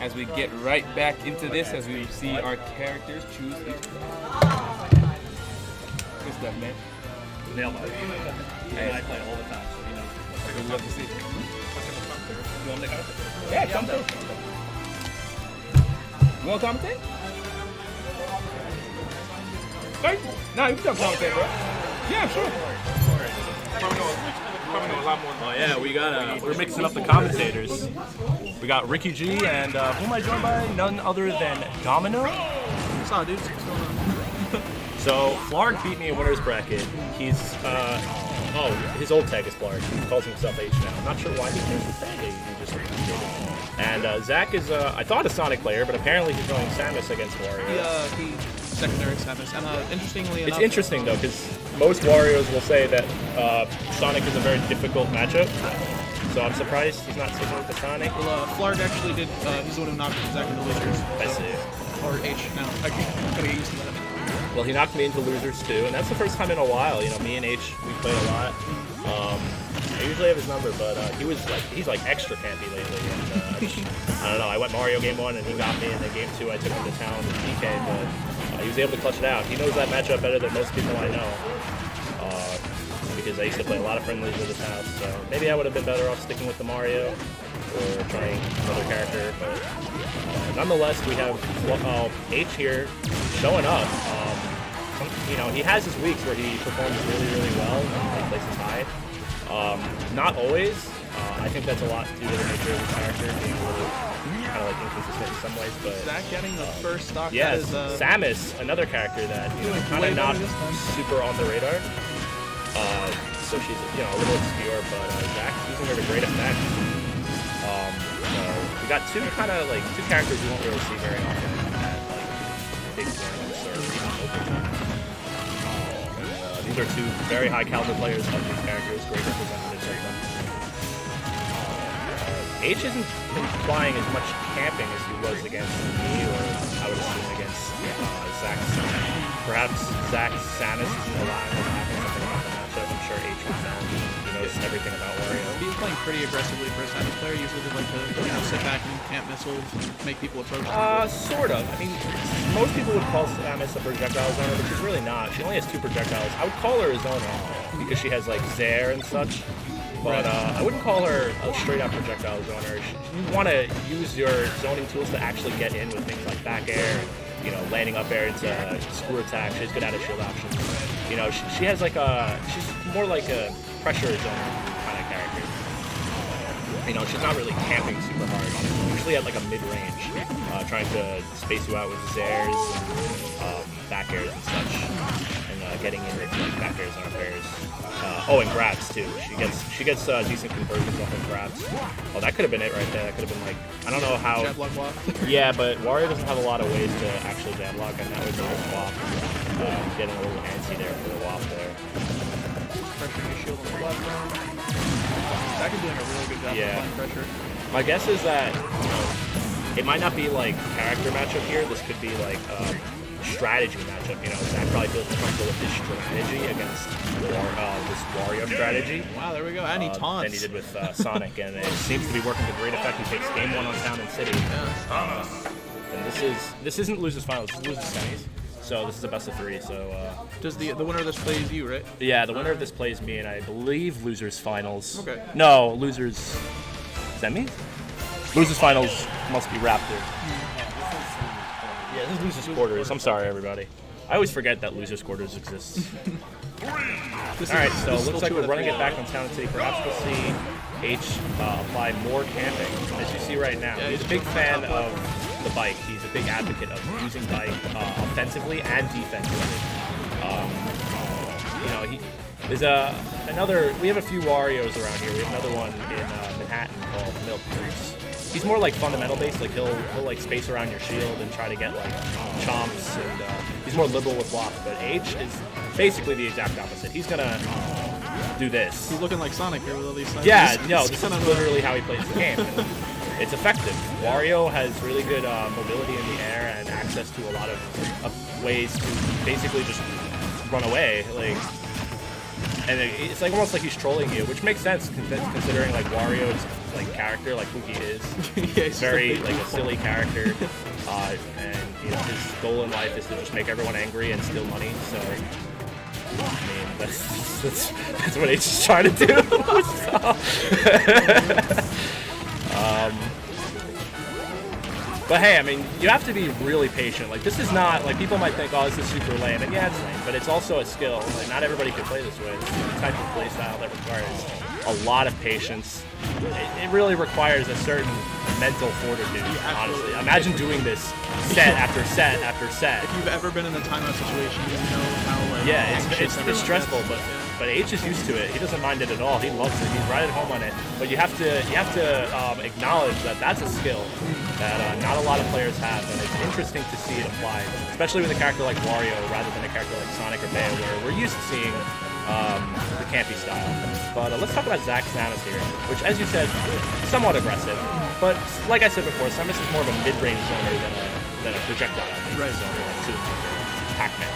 As we get right back into this, as we see our characters choose each. Good stuff, man. Nailed it. I play all the time, so he knows. We'd love to see. You want to take out? Yeah, come through. You want to commentate? Okay. No, you can come commentate, bro. Yeah, sure. Probably know a lot more. Oh yeah, we got we're mixing up the commentators. We got Ricky G and who am I joined by? None other than Domino. What's up, dude? What's going on? So Flarg beat me in winner's bracket. He's his old tag is Flarg. He calls himself H now. I'm not sure why he changed his tag. He just did it. And Zach is I thought a Sonic player, but apparently he's going Samus against Wario. He secondary Samus. And interestingly enough, It's interesting though, because most Warios will say that Sonic is a very difficult matchup. So I'm surprised he's not sticking with the Sonic. Well, Flarg actually did. He's the one who knocked Zach into losers. I see. Or H now. I gotta get used to that. Well, he knocked me into losers too, and that's the first time in a while. You know, me and H, we played a lot. I usually have his number, but he's like extra campy lately. And, I don't know. I went Mario game 1 and he got me, and then game 2 I took him to town with DK, but he was able to clutch it out. He knows that matchup better than most people I know, because I used to play a lot of friendlies with his house. So maybe I would have been better off sticking with the Mario or trying another character. But nonetheless, we have H here showing up. You know, he has his weeks where he performs really, really well and he places high. Not always. I think that's a lot due to the nature of the character being a little kind of like inconsistent in some ways. But Zach getting the first stock. yes, that is, Samus, another character that kind of not super on the radar. So she's a little obscure, but Zach's using her to great effect. We got two characters you won't really see very often at like big tournaments or even open tournaments. These are two very high caliber players of these characters, great representatives of them. H isn't implying as much camping as he was against me, or I would assume against Zach. Perhaps Zach Samus isn't allowing him to happen something about the matchup. I'm sure H would know. He knows everything about Wario. He's playing pretty aggressively for a Samus player. Usually they like to sit back and camp missiles and make people approach them. Sort of. I mean, most people would call Samus a projectile zoner, but she's really not. She only has 2 projectiles. I would call her a zoner because she has like Zair and such. But I wouldn't call her a straight-up projectile zoner. You want to use your zoning tools to actually get in with things like back air, landing up air into screw attack. She's good at a shield option. She has like she's more like a pressure zoner kind of character. She's not really camping super hard. Usually at like a mid-range, trying to space you out with Zairs and back airs and such, and getting in with like back airs and up airs. And grabs too. She gets decent conversions off of grabs. Oh, that could have been it right there. That could have been like, I don't know how. Jab block wop. Yeah, but Wario doesn't have a lot of ways to actually jab block, and that was a little wop. Getting a little antsy there for the wop there. Pressuring his shield on the platform. Zach is doing a really good job of applying pressure. My guess is that it might not be like character matchup here. This could be like strategy matchup. Zach probably feels comfortable with his strategy against this Wario strategy. Wow, there we go. And he taunts. Than he did with Sonic, and it seems to be working to great effect. He takes game 1 on Town and City. And this isn't losers finals. This is losers semis. So this is a best of 3. So does the winner of this plays you, right? Yeah, the winner of this plays me, and I believe losers finals. Okay. No, losers semis. Losers finals must be Raptor. Yeah, this is losers quarters. I'm sorry, everybody. I always forget that losers quarters exists. Alright, so it looks like we're running it back on Town and City. Perhaps we'll see H apply more camping, as you see right now. He's a big fan of the bike. He's a big advocate of using bike offensively and defensively. We have a few Warios around here. We have another one in Manhattan called Milk Juice. He's more like fundamental based, like he'll like space around your shield and try to get like chomps, and he's more liberal with blocks. But H is basically the exact opposite. He's gonna do this. He's looking like Sonic here with all these things. Yeah, no, this is literally how he plays the game. It's effective. Wario has really good mobility in the air and access to a lot of ways to basically just run away. And it's like almost like he's trolling you, which makes sense considering like Wario's like character, like Pookie is. Yeah, He's very like a silly character, and you know, his goal in life is to just make everyone angry and steal money. So, I mean, that's what H is trying to do. But hey, I mean, you have to be really patient. Like, this is not, like, people might think, oh, this is super lame. And yeah, it's lame, but it's also a skill. Like, not everybody can play this way. It's a type of play style that requires a lot of patience. It really requires a certain mental fortitude, honestly. Imagine doing this set after set after set. If you've ever been in a timeout situation, you know how, like, yeah, anxious it's stressful, gets. but H is used to it. He doesn't mind it at all. He loves it. He's right at home on it. But you have to acknowledge that that's a skill that not a lot of players have, and it's interesting to see it applied, especially with a character like Wario rather than a character like Sonic or Bayo, where we're used to seeing the campy style. But let's talk about Zach67671 here, which, as you said, somewhat aggressive. But like I said before, Samus is more of a mid-range zoner than a projectile zoner, like Pac-Man.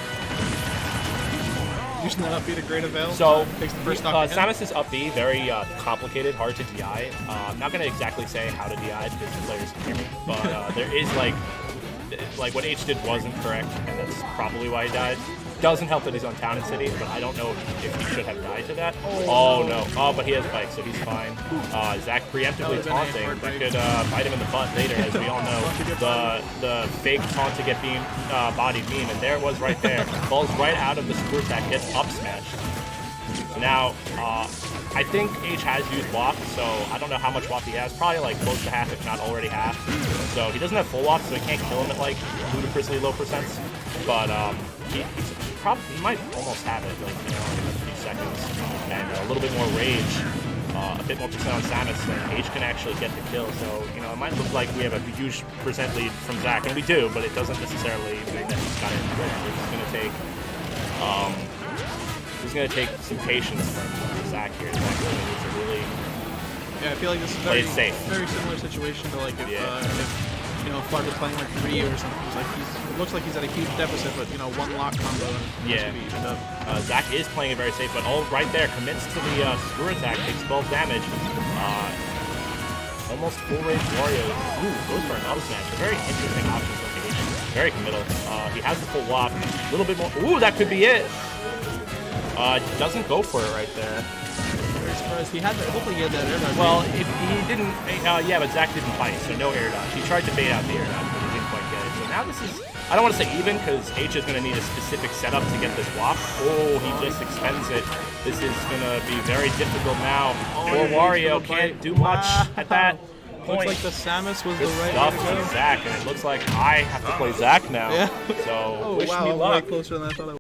Using that up B to great avail. So, takes the first stock Samus' up B, very complicated, hard to DI. I'm not going to exactly say how to DI because the players can hear me, but there is like what H did wasn't correct, and that's probably why he died. Doesn't help that he's on Town and City, but I don't know if he should have died to that. Oh no. Oh, but he has Bike, so he's fine. Zach preemptively taunting. That could bite him in the butt later, as we all know. The fake taunt to get beam, body beam, and there it was right there. Falls right out of the super attack, gets up smashed. So now, I think H has used walk, so I don't know how much walk he has. Probably like close to half, if not already half. So he doesn't have full walk, so he can't kill him at like ludicrously low percents. But he might almost have it, like, you know, in a few seconds. And a little bit more rage, a bit more percent on Samus, and H can actually get the kill. So, you know, it might look like we have a huge percent lead from Zach, and we do, but it doesn't necessarily mean that he's got it. It's gonna take some patience from Zach here. Zach really needs to really. Yeah, I feel like this is play it safe. Very similar situation to like if you know, Fud was playing like Ryu or something. He's like it looks like he's at a huge deficit, but you know, one lock combo and yeah. Zach is playing it very safe, but right there commits to the screw attack, takes 12 damage. Almost full range Wario. Ooh, goes for an up smash. A very interesting option for H. Very committal. He has the full wop. A little bit more. Ooh, that could be it. Doesn't go for it right there. Very surprised. He had that. Hopefully, he had that air dodge. Well, if he didn't, yeah, but Zach didn't fight, so no air dodge. He tried to bait out the air dodge, but he didn't quite get it. So now this is, I don't want to say even, because H is going to need a specific setup to get this walk. Oh, he just expends it. This is going to be very difficult now. Poor Wario can't do much at that point. Looks like the Samus was Good the right stuff way to go. from Zach, and it looks like I have to play Zach now. Yeah. So wish wow, me I'm luck. way closer than I thought I was.